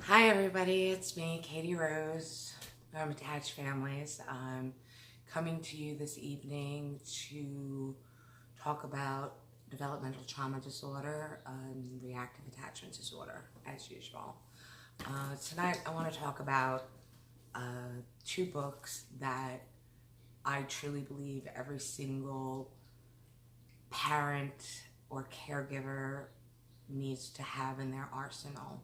Hi everybody, it's me, Katie Rose from Attached Families. I'm coming to you this evening to talk about developmental trauma disorder and reactive attachment disorder, as usual. Tonight I want to talk about two books that I truly believe every single parent or caregiver needs to have in their arsenal.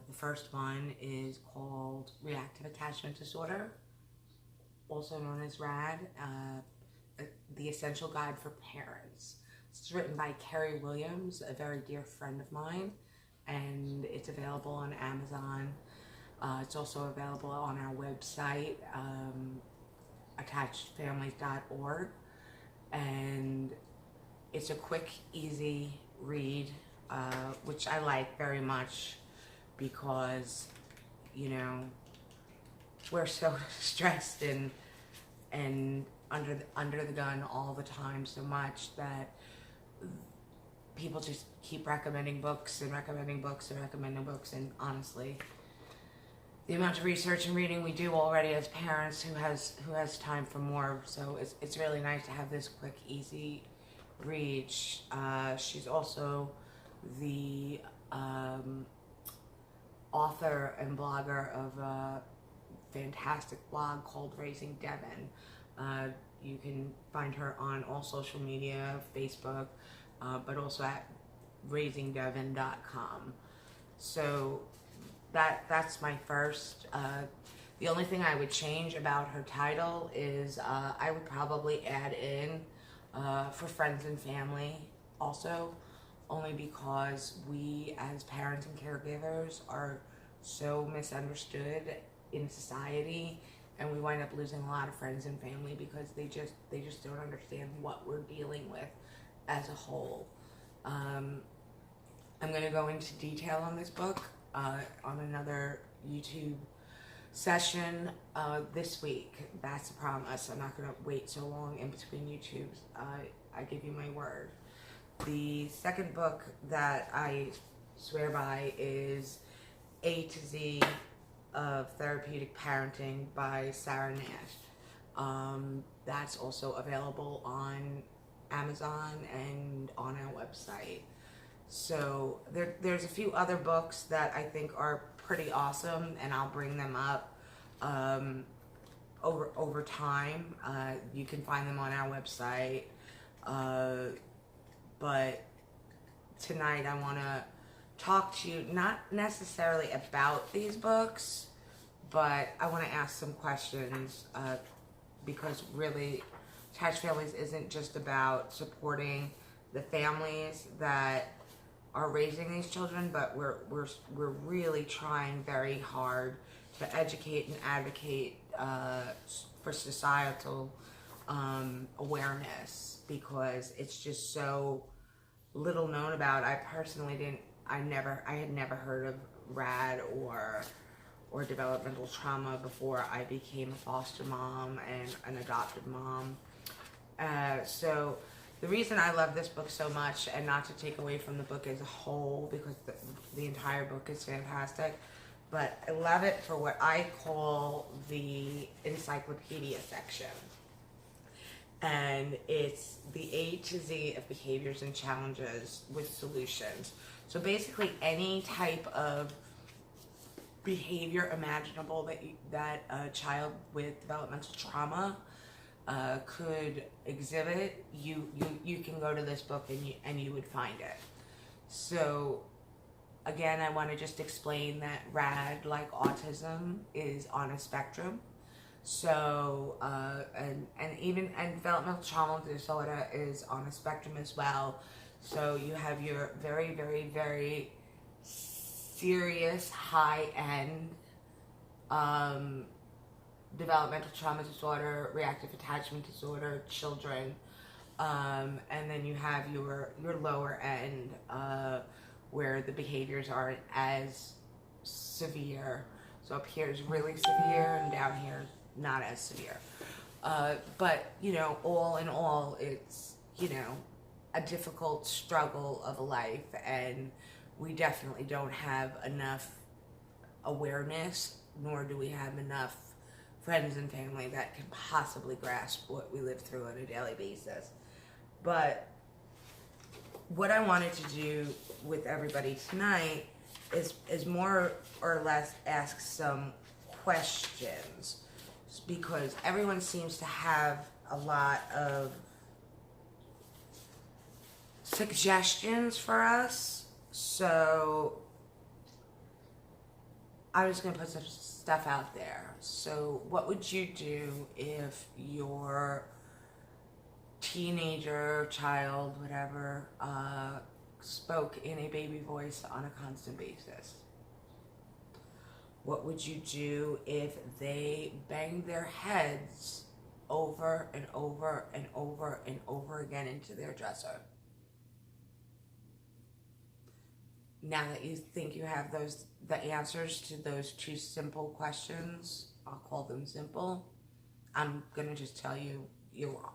The first one is called Reactive Attachment Disorder, also known as RAD, The Essential Guide for Parents. It's written by Carrie Williams, a very dear friend of mine, and it's available on Amazon. It's also available on our website, attachedfamilies.org, and it's a quick, easy read, which I like very much because, you know, we're so stressed and under the gun all the time so much that people just keep recommending books and recommending books and recommending books. And honestly, the amount of research and reading we do already as parents, who has time for more? So it's really nice to have this quick, easy read. She's also the author and blogger of a fantastic blog called Raising Devin. You can find her on all social media, Facebook, but also at raisingdevin.com. So that's my first. The only thing I would change about her title is I would probably add in for friends and family also, only because we as parents and caregivers are so misunderstood in society, and we wind up losing a lot of friends and family because they just don't understand what we're dealing with as a whole. I'm going to go into detail on this book on another YouTube session this week. That's a promise. I'm not going to wait so long in between YouTubes. I give you my word. The second book that I swear by is A to Z of Therapeutic Parenting by Sarah Nash. That's also available on Amazon and on our website. So there's a few other books that I think are pretty awesome, and I'll bring them up over time. You can find them on our website. But tonight I want to talk to you not necessarily about these books, but I want to ask some questions because really Attached Families isn't just about supporting the families that are raising these children, but we're really trying very hard to educate and advocate for societal awareness, because it's just so little known about. I personally I had never heard of RAD or developmental trauma before I became a foster mom and an adopted mom. So the reason I love this book so much, and not to take away from the book as a whole, because the entire book is fantastic, but I love it for what I call the encyclopedia section. And it's the A to Z of behaviors and challenges with solutions. So basically any type of behavior imaginable that a child with developmental trauma could exhibit, you can go to this book and you would find it. So again, I want to just explain that RAD, like autism, is on a spectrum. So and developmental trauma disorder is on a spectrum as well. So you have your very, very, very serious high end developmental trauma disorder, reactive attachment disorder, children, and then you have your lower end where the behaviors aren't as severe. So up here is really severe, and down here not as severe. But all in all, it's a difficult struggle of a life, and we definitely don't have enough awareness, nor do we have enough friends and family that can possibly grasp what we live through on a daily basis. But what I wanted to do with everybody tonight is more or less ask some questions, because everyone seems to have a lot of suggestions for us. So I'm just going to put some stuff out there. So what would you do if your teenager, child, whatever, spoke in a baby voice on a constant basis? What would you do if they banged their heads over and over and over and over again into their dresser? Now that you think you have the answers to those two simple questions, I'll call them simple, I'm going to just tell you you're wrong.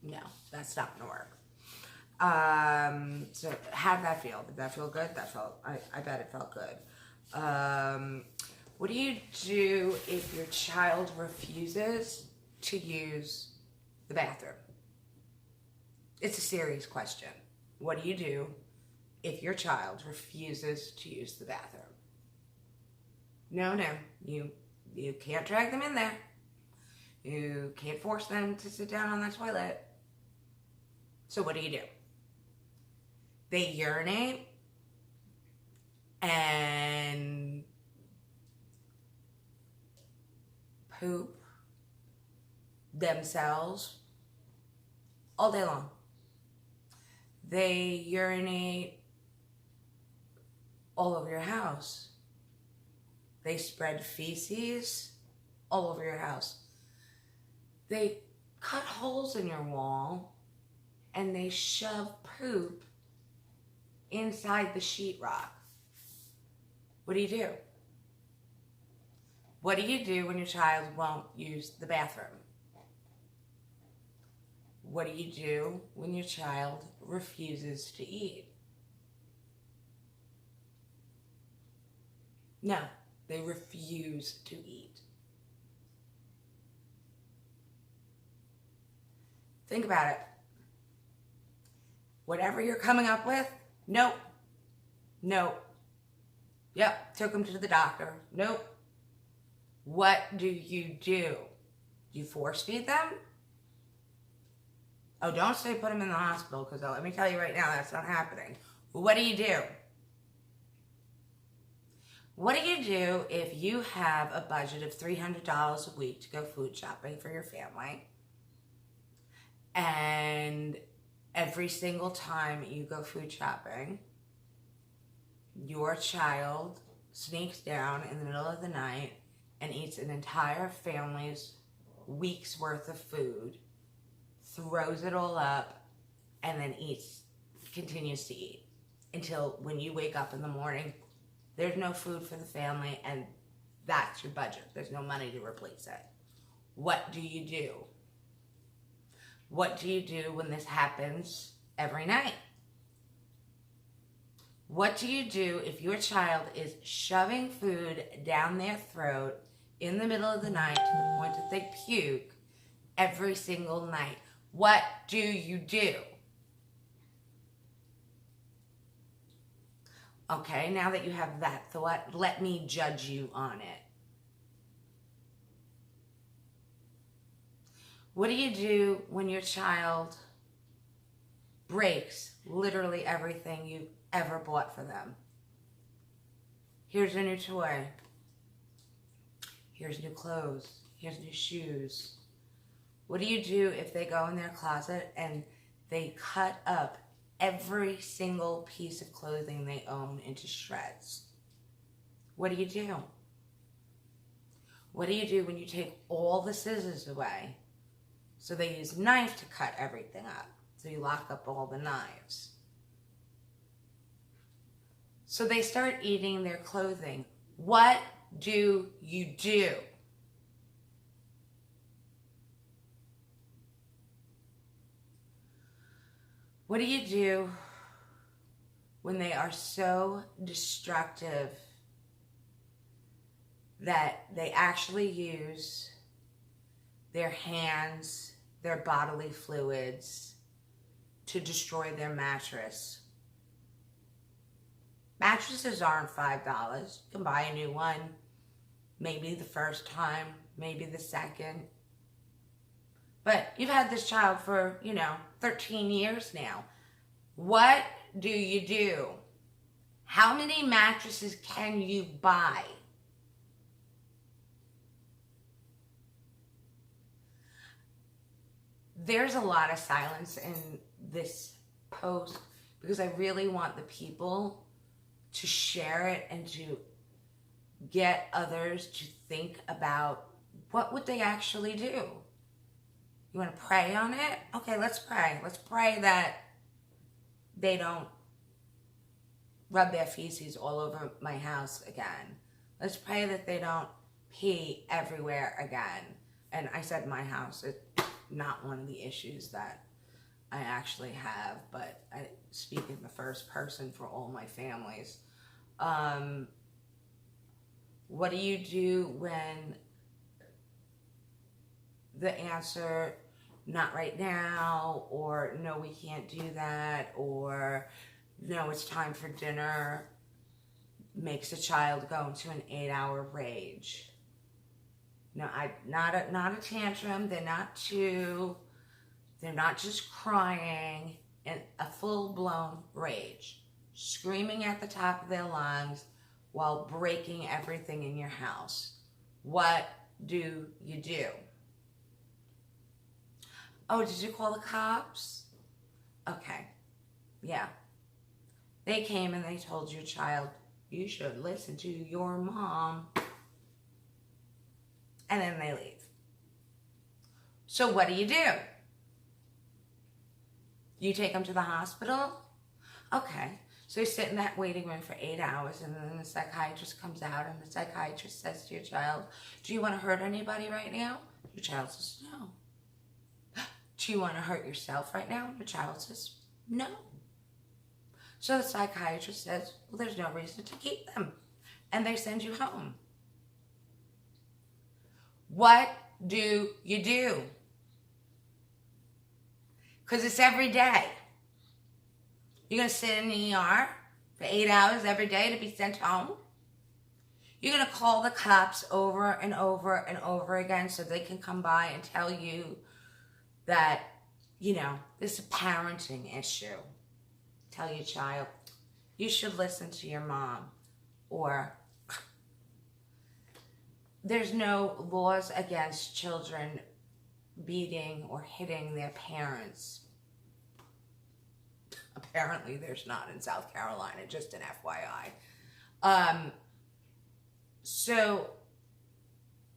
No, that's not going to work. So how did that feel? Did that feel good? I bet it felt good. What do you do if your child refuses to use the bathroom? It's a serious question. What do you do if your child refuses to use the bathroom? No, you can't drag them in there. You can't force them to sit down on the toilet. So what do? They urinate and poop themselves all day long. They urinate all over your house. They spread feces all over your house. They cut holes in your wall and they shove poop inside the sheetrock. What do you do? What do you do when your child won't use the bathroom? What do you do when your child refuses to eat? No, they refuse to eat. Think about it. Whatever you're coming up with, nope. Yep, took them to the doctor. Nope. What do? Do you force feed them? Oh, don't say put them in the hospital, because let me tell you right now, that's not happening. What do you do? What do you do if you have a budget of $300 a week to go food shopping for your family, and every single time you go food shopping, your child sneaks down in the middle of the night and eats an entire family's week's worth of food, throws it all up, and then continues to eat until when you wake up in the morning, there's no food for the family, and that's your budget. There's no money to replace it. What do you do? What do you do when this happens every night? What do you do if your child is shoving food down their throat in the middle of the night to the point that they puke every single night? What do you do? Okay, now that you have that thought, let me judge you on it. What do you do when your child breaks literally everything you've ever bought for them? Here's a new toy. Here's new clothes. Here's new shoes. What do you do if they go in their closet and they cut up every single piece of clothing they own into shreds? What do you do? What do you do when you take all the scissors away? So they use a knife to cut everything up. So you lock up all the knives. So they start eating their clothing. What do you do? What do you do when they are so destructive that they actually use their hands, their bodily fluids to destroy their mattress. Mattresses aren't $5. You can buy a new one, maybe the first time, maybe the second. But you've had this child for, 13 years now. What do you do? How many mattresses can you buy? There's a lot of silence in this post because I really want the people to share it and to get others to think about what would they actually do. You want to pray on it? Okay, let's pray. Let's pray that they don't rub their feces all over my house again. Let's pray that they don't pee everywhere again. And I said my house is not one of the issues that I actually have, but I speak in the first person for all my families. What do you do when the answer, not right now, or no, we can't do that, or no, it's time for dinner, makes a child go into an 8-hour rage? No, not a tantrum. They're not just crying in a full-blown rage, screaming at the top of their lungs while breaking everything in your house. What do you do? Oh, did you call the cops? Okay. Yeah. They came and they told your child, you should listen to your mom. And then they leave. So what do? You take them to the hospital? Okay. So you sit in that waiting room for 8 hours, and then the psychiatrist comes out, and the psychiatrist says to your child, do you want to hurt anybody right now? Your child says, no. Do you want to hurt yourself right now? Your child says, no. So the psychiatrist says, well, there's no reason to keep them. And they send you home. What do you do? Because it's every day. You're going to sit in the ER for 8 hours every day to be sent home? You're going to call the cops over and over and over again so they can come by and tell you that, this is a parenting issue. Tell your child, you should listen to your mom. Or, there's no laws against children beating or hitting their parents. Apparently there's not in South Carolina, just an FYI. So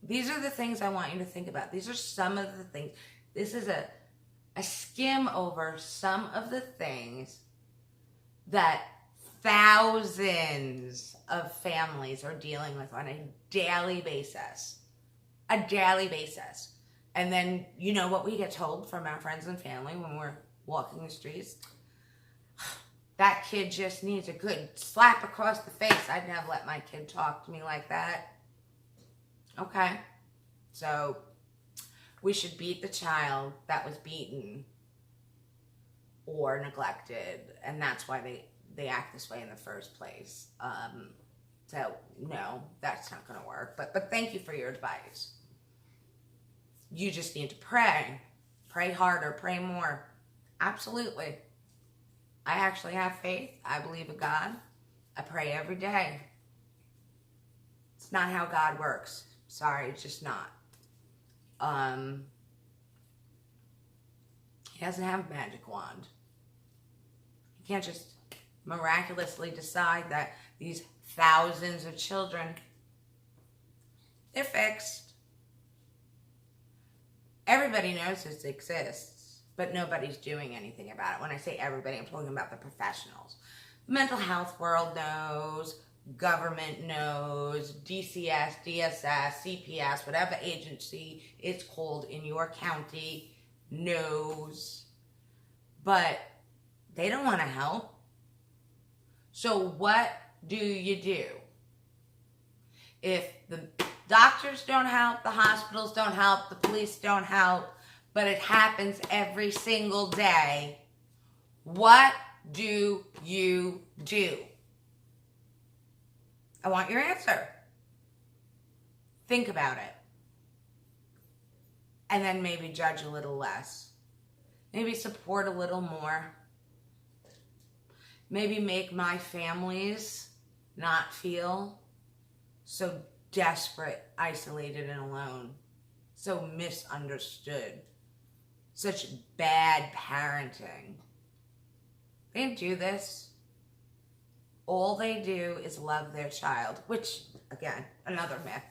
these are the things I want you to think about. These are some of the things. This is a skim over some of the things that thousands of families are dealing with on a daily basis. A daily basis. And then, what we get told from our friends and family when we're walking the streets? That kid just needs a good slap across the face. I'd never let my kid talk to me like that. Okay. So, we should beat the child that was beaten or neglected. And that's why they act this way in the first place. So, no, that's not going to work. But thank you for your advice. You just need to pray. Pray harder, pray more. Absolutely. I actually have faith. I believe in God. I pray every day. It's not how God works. Sorry, it's just not. He doesn't have a magic wand. He can't just miraculously decide that these thousands of children, they're fixed. Everybody knows this exists, but nobody's doing anything about it. When I say everybody, I'm talking about the professionals. The mental health world knows, government knows, DCS, DSS, CPS, whatever agency it's called in your county knows, but they don't want to help. So what do you do? If the Doctors don't help, the hospitals don't help, the police don't help, but it happens every single day. What do you do? I want your answer. Think about it. And then maybe judge a little less. Maybe support a little more. Maybe make my families not feel so desperate, isolated, and alone. So misunderstood. Such bad parenting. They didn't do this. All they do is love their child, which, again, another myth.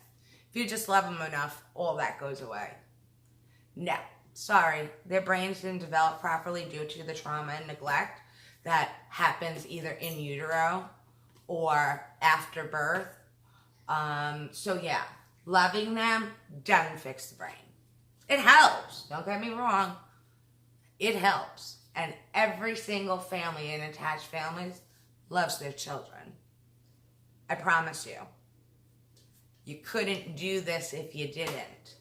If you just love them enough, all that goes away. No, sorry, their brains didn't develop properly due to the trauma and neglect that happens either in utero or after birth. So yeah, loving them doesn't fix the brain. It helps, don't get me wrong. It helps. And every single family in attached families loves their children. I promise you. You couldn't do this if you didn't.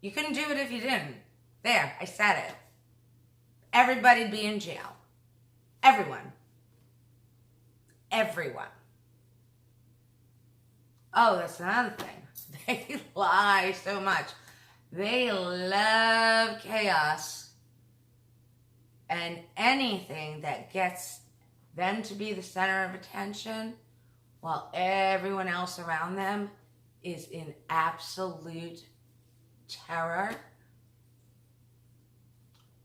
You couldn't do it if you didn't. There, I said it. Everybody'd be in jail. Everyone. Everyone. Oh, that's another thing. They lie so much. They love chaos. And anything that gets them to be the center of attention while everyone else around them is in absolute terror.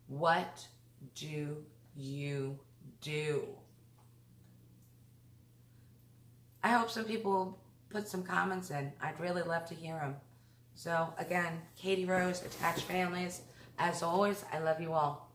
What do you do? I hope some people put some comments in. I'd really love to hear them. So again, Katie Rose, Attached Families. As always, I love you all.